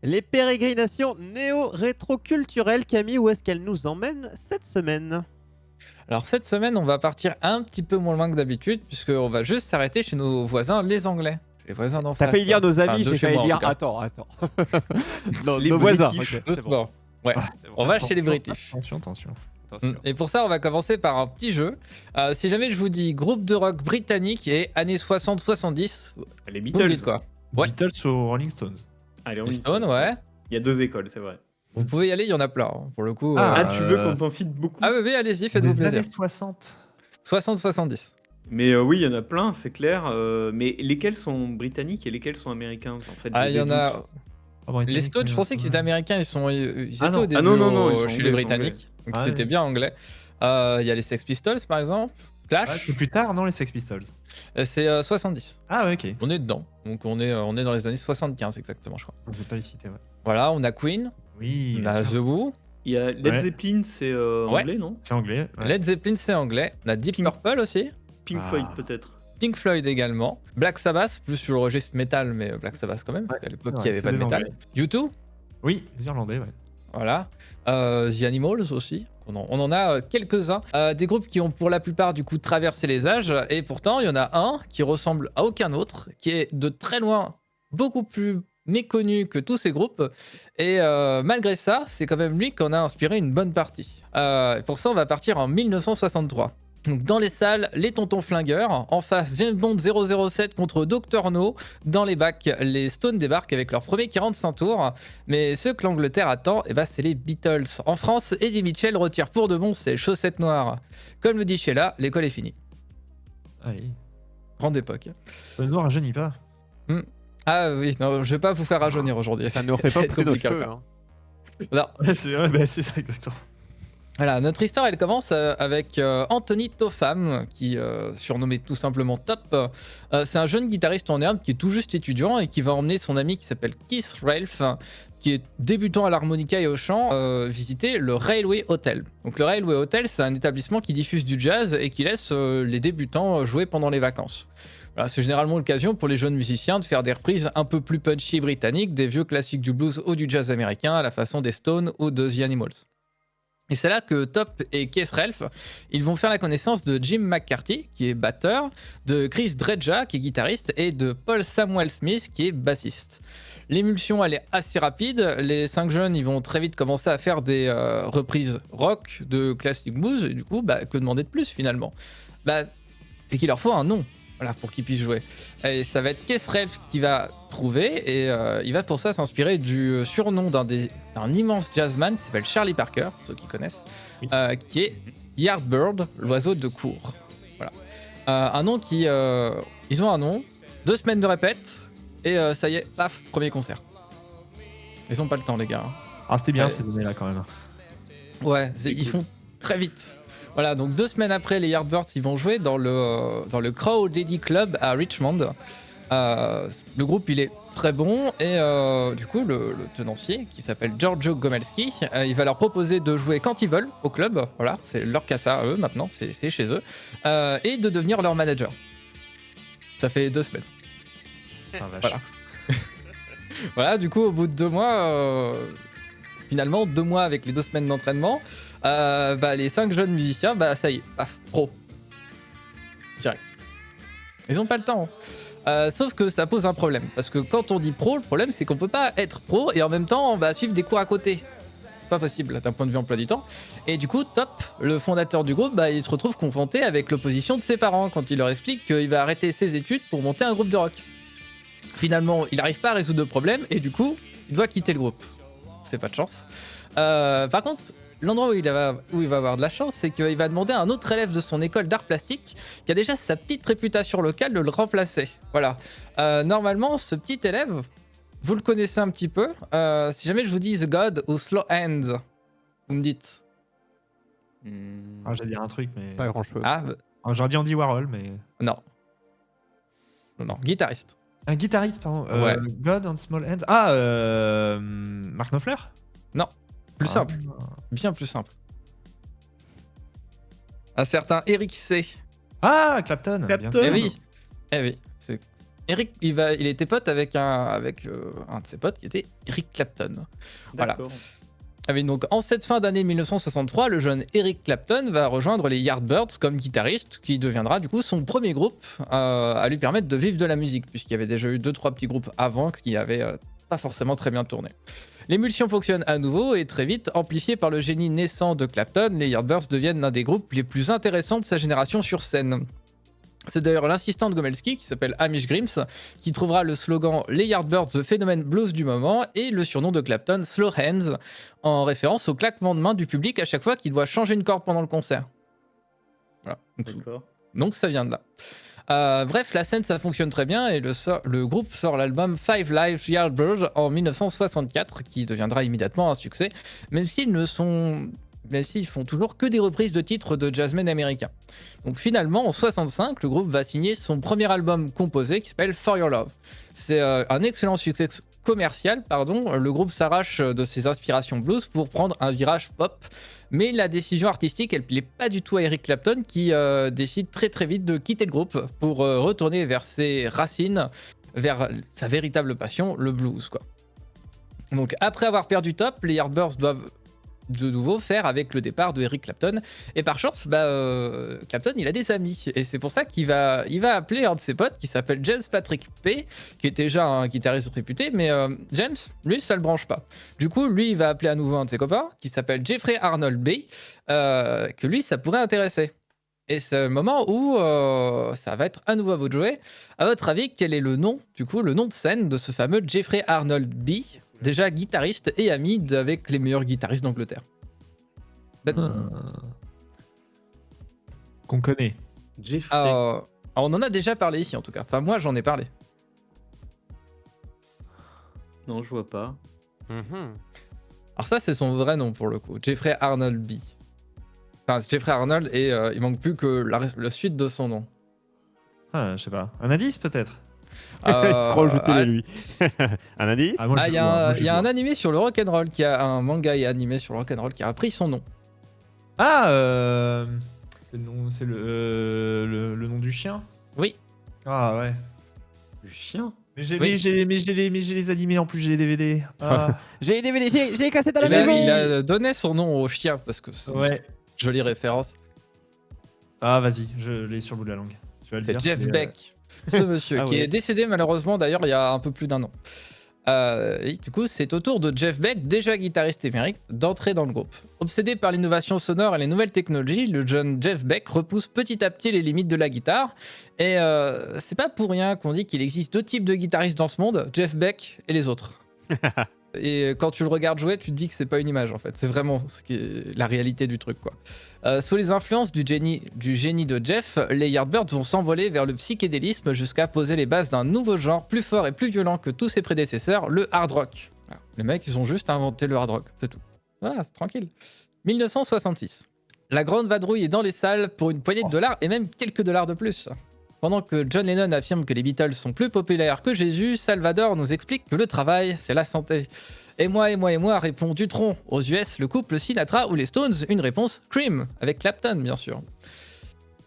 Les pérégrinations néo-rétroculturelles, Camille, où est-ce qu'elles nous emmènent cette semaine? Alors cette semaine, on va partir un petit peu moins loin que d'habitude, puisqu'on va juste s'arrêter chez nos voisins les Anglais. Les voisins d'en T'as failli face. dire nos Enfin, amis, de j'ai chez failli moi en tout dire cas. attends. Les Nos voisins, British. ok, c'est bon. Doucement. Ouais, C'est bon. on va chez les British. Attention. Attention. Et pour ça, on va commencer par un petit jeu. Si jamais je vous dis groupe de rock britannique et années 60-70, Les vous me Beatles. dites quoi? Ouais. Beatles aux Rolling Stones. Allez, on Les y Stones, va. ouais. Il y a 2 écoles, c'est vrai. Vous pouvez y aller, il y en a plein. Pour le coup. Ah, Ah, tu veux qu'on t'en cite beaucoup? Ah oui, allez-y, faites-vous Des plaisir. années 60. 60-70. Mais oui, il y en a plein, c'est clair. Mais lesquels sont britanniques et lesquels sont américains en fait? Ah, j'ai il y des en a. doutes. Les Stones, je pensais qu'ils étaient américains, ils étaient Ah non. au début non, ils sont chez les anglais, ils sont Britanniques, donc Ah c'était oui. bien anglais. Il y a les Sex Pistols par exemple, Clash, C'est plus tard, non, les Sex Pistols. c'est 70. Ah ouais, ok. On est dedans, donc on est dans les années 75 exactement, je crois. On ne sait pas les citer, ouais. Voilà, on a Queen, Oui, on bien a sûr. The Who, Il y a Led Ouais. Zeppelin, c'est Ouais. anglais, non? C'est anglais. ouais. Led Zeppelin c'est anglais, on a Deep Pink- Purple aussi, Pink Ah. Floyd peut-être. Pink Floyd également, Black Sabbath, plus sur le registre métal, mais Black Sabbath quand même, parce qu'à l'époque c'est il n'y vrai, avait c'est pas de des métal. Anglais. U2, Oui, les Irlandais, ouais. voilà. The Animals aussi. On en a quelques-uns. Des groupes qui ont pour la plupart du coup traversé les âges. Et pourtant, il y en a un qui ressemble à aucun autre, qui est de très loin beaucoup plus méconnu que tous ces groupes. Et malgré ça, c'est quand même lui qu'on a inspiré une bonne partie. Pour ça, on va partir en 1963. Donc dans les salles, les tontons flingueurs. En face, James Bond 007 contre Dr No. Dans les bacs, les Stones débarquent avec leur premier 45 tours. Mais ceux que l'Angleterre attend, eh ben, c'est les Beatles. En France, Eddie Mitchell retire pour de bon ses chaussettes noires. Comme le dit Sheila, l'école est finie. Allez. Grande époque. Le noir rajeunit pas. Ah oui, non, je vais pas vous faire rajeunir aujourd'hui. Ça ne refait pas va être pousser nos compliqué cheveux. encore. Hein. Non. Ouais, c'est vrai, bah, c'est ça, exactement. Voilà, notre histoire, elle commence avec Anthony Topham, qui surnommé tout simplement Top. C'est un jeune guitariste en herbe qui est tout juste étudiant et qui va emmener son ami qui s'appelle Keith Ralph, qui est débutant à l'harmonica et au chant, visiter le Railway Hotel. Donc le Railway Hotel, c'est un établissement qui diffuse du jazz et qui laisse les débutants jouer pendant les vacances. Voilà, c'est généralement l'occasion pour les jeunes musiciens de faire des reprises un peu plus punchy britanniques des vieux classiques du blues ou du jazz américain à la façon des Stones ou de The Animals. Et c'est là que Top et Keith Ralph, ils vont faire la connaissance de Jim McCarthy, qui est batteur, de Chris Dredja, qui est guitariste, et de Paul Samuel Smith, qui est bassiste. L'émulsion, elle est assez rapide. Les 5 jeunes, ils vont très vite commencer à faire des reprises rock de classic blues, et du coup, que demander de plus finalement? C'est qu'il leur faut un nom. Voilà, pour qu'ils puissent jouer. Et ça va être Keith Ralph qui va trouver, et il va pour ça s'inspirer du surnom d'un immense jazzman qui s'appelle Charlie Parker, ceux qui connaissent, Oui. qui est Yardbird, l'oiseau de cour. Voilà. Un nom qui... ils ont un nom, 2 semaines de répète, et ça y est, paf, premier concert. Ils ont pas le temps, les gars. Hein. Ah, c'était bien Ouais. ces données-là quand même. Ouais, ils cool. font très vite. Voilà, donc 2 semaines après, les Yardbirds, ils vont jouer dans le Crow Daddy Club à Richmond. Le groupe, il est très bon, et du coup, le tenancier, qui s'appelle Giorgio Gomelski, il va leur proposer de jouer quand ils veulent au club. Voilà, c'est leur cassa à eux maintenant, c'est chez eux, et de devenir leur manager. Ça fait 2 semaines. Ah, vache. Voilà. Voilà, du coup, au bout de 2 mois, finalement, 2 mois avec les 2 semaines d'entraînement, les 5 jeunes musiciens, ça y est, paf, pro. Direct. Ils ont pas le temps. Sauf que ça pose un problème. Parce que quand on dit pro, le problème c'est qu'on peut pas être pro et en même temps suivre des cours à côté. C'est pas possible d'un point de vue emploi du temps. Et du coup, Top, le fondateur du groupe, il se retrouve confronté avec l'opposition de ses parents quand il leur explique qu'il va arrêter ses études pour monter un groupe de rock. Finalement, il n'arrive pas à résoudre le problème et du coup, il doit quitter le groupe. C'est pas de chance. Par contre, l'endroit où il va avoir de la chance, c'est qu'il va demander à un autre élève de son école d'art plastique, qui a déjà sa petite réputation locale, de le remplacer. Voilà. Normalement, ce petit élève, vous le connaissez un petit peu. Si jamais je vous dis The God ou Slow Hands, vous me dites. Ah, j'allais dire un truc, mais. Pas grand chose. Ah, Ah, j'aurais dit Andy Warhol, mais. non. Non, guitariste. Un guitariste, pardon. Ouais. God on Small Hands. Ah, Mark Knopfler. Non, plus simple. Bien plus simple. Un certain Eric C. Ah, Clapton. Clapton. bien sûr. Eh oui, c'est Eric, il était pote avec un de ses potes qui était Eric Clapton. Voilà. D'accord. Ah oui, donc en cette fin d'année 1963, le jeune Eric Clapton va rejoindre les Yardbirds comme guitariste, qui deviendra du coup son premier groupe à lui permettre de vivre de la musique, puisqu'il y avait déjà eu 2-3 petits groupes avant qui n'avaient pas forcément très bien tourné. L'émulsion fonctionne à nouveau et très vite, amplifiée par le génie naissant de Clapton, les Yardbirds deviennent l'un des groupes les plus intéressants de sa génération sur scène. C'est d'ailleurs l'assistant de Gomelski, qui s'appelle Hamish Grimes, qui trouvera le slogan « Les Yardbirds, the phénomène blues du moment » et le surnom de Clapton « Slow Hands » en référence au claquement de main du public à chaque fois qu'il doit changer une corde pendant le concert. Voilà. D'accord. Donc ça vient de là. Bref, la scène ça fonctionne très bien et le groupe sort l'album Five Live Yardbirds en 1964 qui deviendra immédiatement un succès, même s'ils font toujours que des reprises de titres de jazzmen américains. Donc finalement, en 65, le groupe va signer son premier album composé qui s'appelle For Your Love. C'est un excellent succès commercial, le groupe s'arrache de ses inspirations blues pour prendre un virage pop, mais la décision artistique, elle plaît pas du tout à Eric Clapton qui décide très très vite de quitter le groupe pour retourner vers ses racines, vers sa véritable passion, le blues, quoi. Donc après avoir perdu Top, les Yardbirds doivent de nouveau faire avec le départ de Eric Clapton, et par chance Clapton il a des amis et c'est pour ça qu'il va appeler un de ses potes qui s'appelle James Patrick P, qui est déjà un guitariste réputé, mais James lui ça le branche pas. Du coup lui il va appeler à nouveau un de ses copains qui s'appelle Jeffrey Arnold B, que lui ça pourrait intéresser. Et c'est le moment où ça va être à nouveau à vous de jouer. À votre avis, quel est le nom de scène de ce fameux Jeffrey Arnold B, déjà guitariste et ami avec les meilleurs guitaristes d'Angleterre? Qu'on connaît. Jeffrey. Alors, on en a déjà parlé ici en tout cas. Enfin, moi j'en ai parlé. Non, je vois pas. Mhm. Alors, ça, c'est son vrai nom pour le coup. Jeffrey Arnold B. Enfin, c'est Jeffrey Arnold et il manque plus que la suite de son nom. Ah, je sais pas. Un indice peut-être. Il se croit jeter lui. Un indice? Moi, Il y a un animé sur le rock'n'roll un manga et animé sur le rock'n'roll qui a pris son nom. Ah, le nom, c'est le nom du chien. Oui. Ah ouais. Du chien. Mais j'ai Oui. les animés en plus, j'ai les DVD. Ah. J'ai les DVD, j'ai les cassettes à la Il a, maison. il a donné son nom au chien parce que c'est Ouais. une jolie référence. Ah vas-y, je l'ai sur le bout de la langue. Tu vas le C'est dire. Jeff Beck, ce monsieur, Ah qui ouais. est décédé malheureusement d'ailleurs il y a un peu plus d'un an. Et du coup, c'est au tour de Jeff Beck, déjà guitariste émérite, d'entrer dans le groupe. Obsédé par l'innovation sonore et les nouvelles technologies, le jeune Jeff Beck repousse petit à petit les limites de la guitare. Et c'est pas pour rien qu'on dit qu'il existe deux types de guitaristes dans ce monde, Jeff Beck et les autres. Et quand tu le regardes jouer, tu te dis que c'est pas une image en fait, c'est vraiment ce qui est la réalité du truc, quoi. Sous les influences du génie de Jeff, les Yardbirds vont s'envoler vers le psychédélisme jusqu'à poser les bases d'un nouveau genre plus fort et plus violent que tous ses prédécesseurs, le hard rock. Alors, les mecs, ils ont juste inventé le hard rock, c'est tout. Voilà, c'est tranquille. 1966. La grande vadrouille est dans les salles pour une poignée de dollars et même quelques dollars de plus. Pendant que John Lennon affirme que les Beatles sont plus populaires que Jésus, Salvador nous explique que le travail, c'est la santé. Et moi, répond Dutronc. Aux US, le couple Sinatra ou les Stones, une réponse Cream, avec Clapton bien sûr.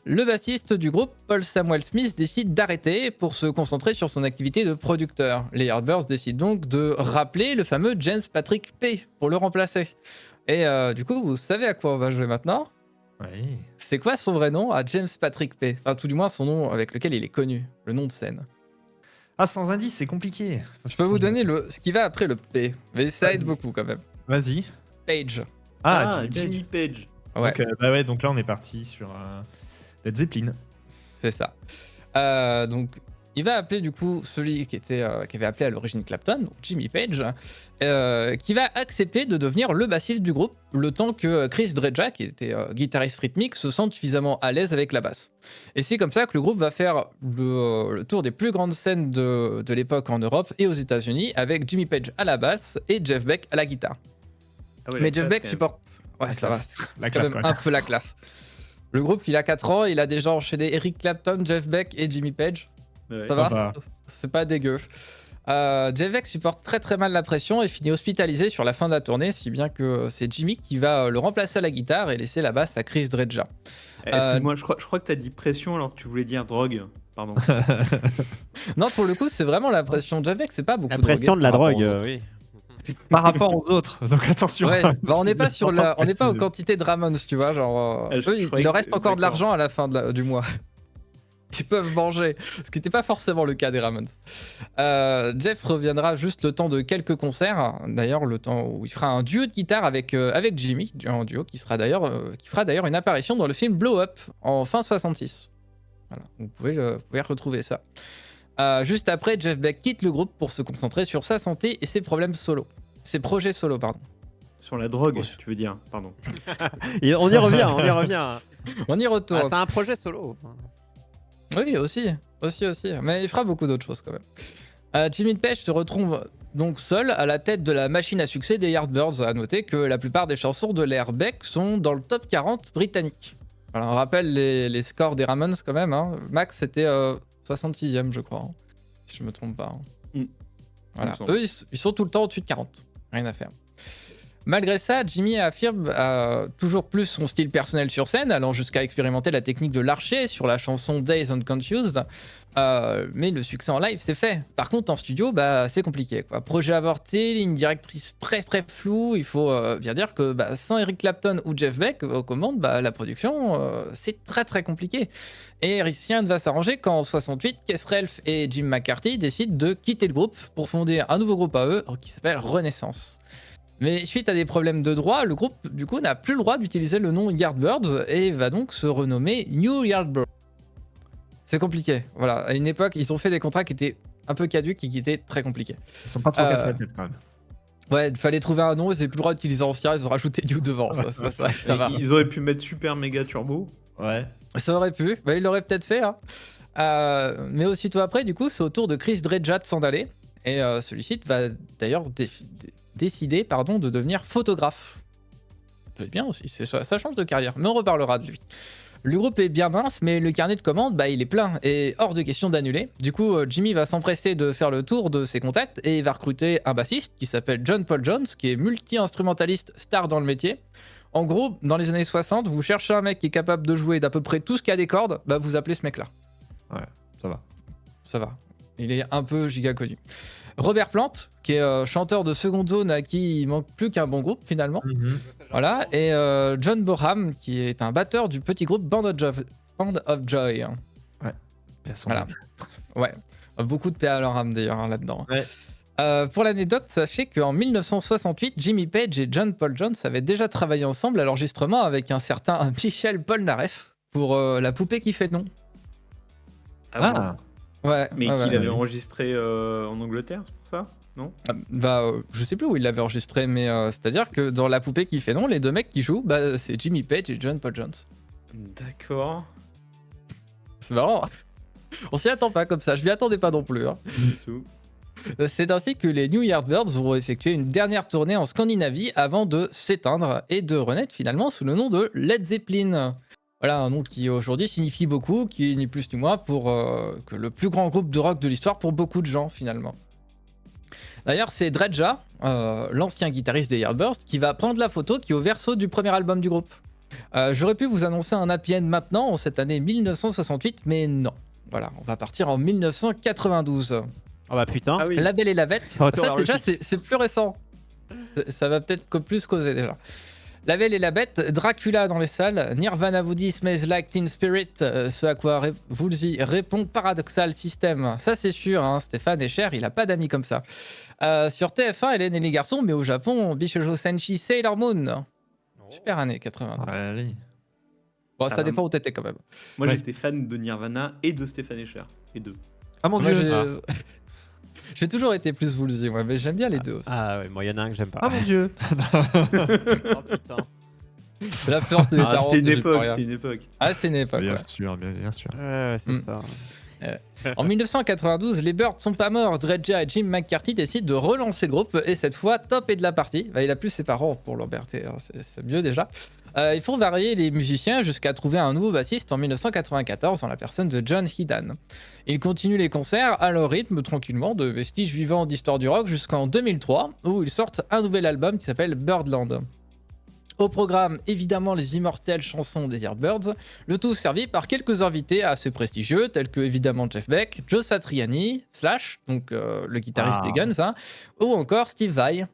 Le bassiste du groupe, Paul Samuel Smith, décide d'arrêter pour se concentrer sur son activité de producteur. Les Yardbirds décident donc de rappeler le fameux James Patrick P pour le remplacer. Et du coup, vous savez à quoi on va jouer maintenant ? Oui. C'est quoi son vrai nom à James Patrick P? Enfin, tout du moins son nom avec lequel il est connu, le nom de scène. Ah, sans indice, c'est compliqué. Je peux vous donner ce qui va après le P, mais ça aide beaucoup quand même. Vas-y. Page. Ah, Jimmy Page. Ouais, Donc, bah ouais, donc là on est parti sur Led Zeppelin. c'est ça. Donc, il va appeler du coup celui qui avait appelé à l'origine Clapton, donc Jimmy Page, qui va accepter de devenir le bassiste du groupe, le temps que Chris Dreja, qui était guitariste rythmique, se sente suffisamment à l'aise avec la basse. Et c'est comme ça que le groupe va faire le tour des plus grandes scènes de l'époque en Europe et aux États-Unis, avec Jimmy Page à la basse et Jeff Beck à la guitare. Ah ouais, Mais la Jeff classe, Beck quand même. supporte. Ouais, La ça va. classe. La C'est classe, quand même quoi. un peu la classe. Le groupe, il a 4 ans, il a déjà enchaîné Eric Clapton, Jeff Beck et Jimmy Page. Ouais. Ça va? Sympa. C'est pas dégueu. Jeff Beck supporte très très mal la pression et finit hospitalisé sur la fin de la tournée, si bien que c'est Jimmy qui va le remplacer à la guitare et laisser la basse à Chris Dreja. Excuse-moi, je crois que t'as dit pression alors que tu voulais dire drogue. Pardon. Non, pour le coup, c'est vraiment la pression de Jeff Beck, c'est pas beaucoup La pression de la drogué drogue, par rapport aux autres. oui. Par rapport aux autres, donc attention. Ouais, bah on n'est pas sur la, on n'est pas aux préciser. quantités de Ramones, tu vois, genre Ah, je eux, il croyais leur que- reste encore de d'accord. l'argent à la fin du mois. Ils peuvent manger, ce qui n'était pas forcément le cas des Ramones. Jeff reviendra juste le temps de quelques concerts, d'ailleurs le temps où il fera un duo de guitare avec Jimmy, un duo qui fera d'ailleurs une apparition dans le film Blow Up en fin 66. Voilà, vous pouvez retrouver ça. Juste après, Jeff Beck quitte le groupe pour se concentrer sur sa santé et ses projets solo, pardon. Sur la drogue, tu veux dire, pardon. Et on y revient, on y revient. On y Ah, retourne. c'est un projet solo. Oui, aussi. Mais il fera beaucoup d'autres choses quand même. Jimmy Page se retrouve donc seul à la tête de la machine à succès des Yardbirds. À noter que la plupart des chansons de l'ère Beck sont dans le top 40 britannique. Voilà, on rappelle les scores des Ramones quand même. Hein. Max c'était 66e, je crois, hein, si je me trompe pas. Hein. Mm. Voilà. Il me semble. Eux, ils sont tout le temps au-dessus de 40. Rien à faire. Malgré ça, Jimmy affirme toujours plus son style personnel sur scène, allant jusqu'à expérimenter la technique de l'archer sur la chanson Days Unconfused. Mais le succès en live, c'est fait. Par contre, en studio, c'est compliqué, quoi. Projet avorté, ligne directrice très très floue. Il faut bien dire que sans Eric Clapton ou Jeff Beck aux commandes, la production, c'est très très compliqué. Et rien ne va s'arranger quand en 68, Keith Relf et Jim McCarthy décident de quitter le groupe pour fonder un nouveau groupe à eux qui s'appelle Renaissance. Mais suite à des problèmes de droit, le groupe du coup n'a plus le droit d'utiliser le nom Yardbirds et va donc se renommer New Yardbirds. C'est compliqué, voilà. À une époque, ils ont fait des contrats qui étaient un peu caduques et qui étaient très compliqués. Ils sont pas trop cassés la tête quand même. Ouais, il fallait trouver un nom, ils n'avaient plus le droit d'utiliser ancien, ils ont rajouté New devant. Ça va. Ils auraient pu mettre Super Méga Turbo. Ouais. Ça aurait pu, ils l'auraient peut-être fait. Hein. Mais aussitôt après, du coup, c'est au tour de Chris Dreja de s'en aller. Et celui-ci va d'ailleurs décider de devenir photographe. C'est bien aussi, ça change de carrière, mais on reparlera de lui. Le groupe est bien mince, mais le carnet de commandes, il est plein et hors de question d'annuler. Du coup, Jimmy va s'empresser de faire le tour de ses contacts et il va recruter un bassiste qui s'appelle John Paul Jones, qui est multi-instrumentaliste star dans le métier. En gros, dans les années 60, vous cherchez un mec qui est capable de jouer d'à peu près tout ce qui a des cordes, vous appelez ce mec-là. Ouais, ça va. Ça va. Il est un peu giga connu. Robert Plant, qui est chanteur de seconde zone à qui il manque plus qu'un bon groupe finalement. Voilà. Et John Bonham, qui est un batteur du petit groupe Band of Joy. Hein. Ouais. Voilà. Ouais. Beaucoup de paix à leur âme d'ailleurs là-dedans. Ouais. Pour l'anecdote, sachez qu'en 1968, Jimmy Page et John Paul Jones avaient déjà travaillé ensemble à l'enregistrement avec un certain Michel Polnareff pour La poupée qui fait non. Ah, Ouais. Mais ouais, qu'il ouais. avait enregistré en Angleterre, c'est pour ça? Non? Je sais plus où il l'avait enregistré, mais c'est-à-dire que dans La poupée qui fait non, les deux mecs qui jouent, c'est Jimmy Page et John Paul Jones. D'accord. C'est marrant. On s'y attend pas comme ça, je m'y attendais pas non plus. Hein. Du tout. C'est ainsi que les New Yardbirds auront effectué une dernière tournée en Scandinavie avant de s'éteindre et de renaître finalement sous le nom de Led Zeppelin. Voilà, un nom qui aujourd'hui signifie beaucoup, qui est ni plus ni moins pour que le plus grand groupe de rock de l'histoire pour beaucoup de gens finalement. D'ailleurs, c'est Dreja, l'ancien guitariste des Yardbirds, qui va prendre la photo qui est au verso du premier album du groupe. J'aurais pu vous annoncer un happy end maintenant, en cette année 1968, mais non. Voilà, on va partir en 1992. Oh bah putain. Ah oui. La Belle et la Bête, Retour ça vers c'est le déjà, c'est plus récent. Ça va peut-être plus causer déjà. La Belle et la Bête, Dracula dans les salles, Nirvana vous dit Smells Like Teen Spirit, ce à quoi Woolsey répond Paradoxal System. Ça c'est sûr, hein, Stéphane est cher, il a pas d'amis comme ça. Sur TF1, Hélène et les garçons, mais au Japon, Bishoujo Senshi Sailor Moon. Super année 80. allez. Bon, Ah ça bah, dépend où t'étais quand même. Moi, Ouais. j'étais fan de Nirvana et de Stéphane Escher. Les deux. Ah mon Moi, dieu. j'ai j'ai toujours été plus Woolsey, moi, mais j'aime bien les deux aussi. Ah ouais, moi il y en a un que j'aime pas. Ah mon dieu. Oh, putain. C'est l'influence de mes parents. C'était une si j'y peux époque, rien. c'était une époque. Ah, c'est une époque, Bien ouais. sûr, bien sûr. Ouais, c'est Mm. ça. En 1992, les Birds sont pas morts. Dreja et Jim McCarthy décident de relancer le groupe et cette fois, Top est de la partie. Il a plus ses parents pour l'emberter, hein, c'est mieux déjà. Ils font varier les musiciens jusqu'à trouver un nouveau bassiste en 1994 en la personne de John Hedan. Ils continuent les concerts à leur rythme tranquillement de vestiges vivants d'histoire du rock jusqu'en 2003 où ils sortent un nouvel album qui s'appelle Birdland. Au programme, évidemment, les immortelles chansons des Yardbirds, le tout servi par quelques invités assez prestigieux, tels que évidemment Jeff Beck, Joe Satriani, Slash, donc le guitariste des Guns, hein, ou encore Steve Vai.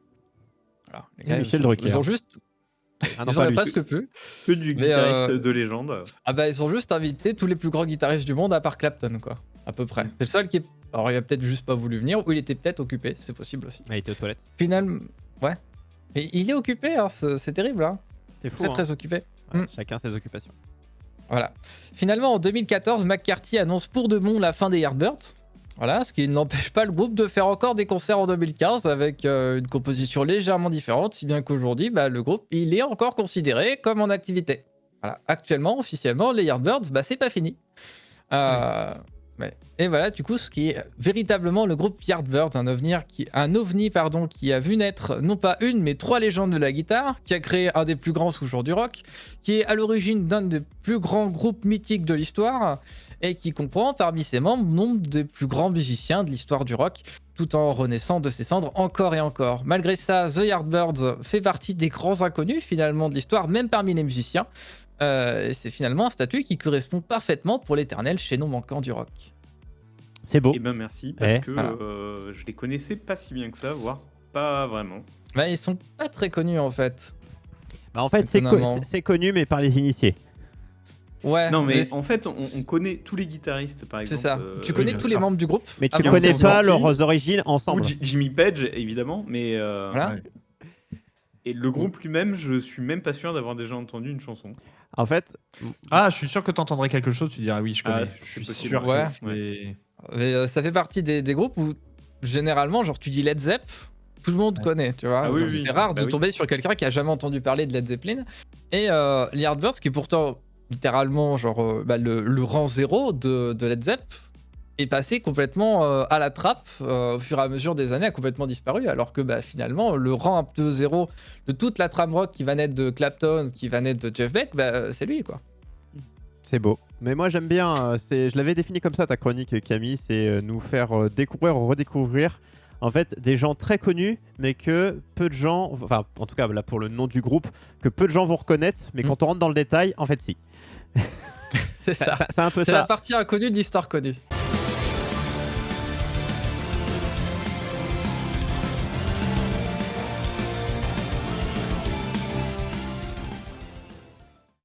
Voilà, les gars, Michel ils Drucker. ont juste... Ah non, ils pas en ont lui. presque plus. Que du Mais, guitariste de légende. Ah bah ils ont juste invité tous les plus grands guitaristes du monde à part Clapton, quoi, à peu près. C'est le seul qui est... Alors il a peut-être juste pas voulu venir, ou il était peut-être occupé, c'est possible aussi. Ah, il était aux toilettes. Finalement, ouais. Et il est occupé, hein, c'est terrible, hein. C'est fou. Très hein. très occupé. Ouais, chacun ses occupations. Voilà. Finalement, en 2014, McCarthy annonce pour de bon la fin des Yardbirds. Voilà, ce qui n'empêche pas le groupe de faire encore des concerts en 2015 avec une composition légèrement différente, si bien qu'aujourd'hui, le groupe, il est encore considéré comme en activité. Voilà. Actuellement, officiellement, les Yardbirds, c'est pas fini. Ouais. Et voilà, du coup, ce qui est véritablement le groupe Yardbirds, un ovni qui a vu naître non pas une, mais 3 légendes de la guitare, qui a créé un des plus grands sous-genres du rock, qui est à l'origine d'un des plus grands groupes mythiques de l'histoire, et qui comprend parmi ses membres nombre des plus grands musiciens de l'histoire du rock, tout en renaissant de ses cendres encore et encore. Malgré ça, The Yardbirds fait partie des grands inconnus finalement de l'histoire, même parmi les musiciens. Et c'est finalement un statut qui correspond parfaitement pour l'éternel chaînon manquant du rock. C'est beau. Eh ben merci, parce que voilà. je les connaissais pas si bien que ça, voire pas vraiment. Ils sont pas très connus en fait. En fait, Étonnamment. c'est connu, mais par les initiés. Ouais. Non, mais en fait, on connaît tous les guitaristes, par c'est exemple. ça. Tu connais bien tous les sûr. membres du groupe. Mais tu avant connais qu'ils pas sorti. leurs origines Ou ensemble. Jimmy Page, évidemment, mais Voilà. Ouais. et le groupe lui-même, je suis même pas sûr d'avoir déjà entendu une chanson. En fait, Ah, je suis sûr que t'entendrais quelque chose, tu diras oui, je connais. Ah, je c'est suis possible. sûr Ouais. que c'est... Mais, ça fait partie des groupes où généralement, genre tu dis Led Zepp, tout le monde connaît, tu vois. Ah oui, Genre, oui. c'est rare Bah de oui. tomber sur quelqu'un qui a jamais entendu parler de Led Zeppelin. Et les Yardbirds, qui est pourtant littéralement genre le rang 0 de Led Zepp, est passé complètement à la trappe au fur et à mesure des années, a complètement disparu, alors que finalement le rang un peu 0 de toute la trame rock qui va naître de Clapton, qui va naître de Jeff Beck, c'est lui quoi. c'est beau. Mais moi, j'aime bien. Je l'avais défini comme ça, ta chronique, Camille. C'est nous faire découvrir ou redécouvrir en fait des gens très connus, mais que peu de gens, enfin, en tout cas, là pour le nom du groupe, que peu de gens vont reconnaître. Mais quand on rentre dans le détail, en fait, si. C'est ça. C'est un peu C'est la ça. partie inconnue de l'histoire connue.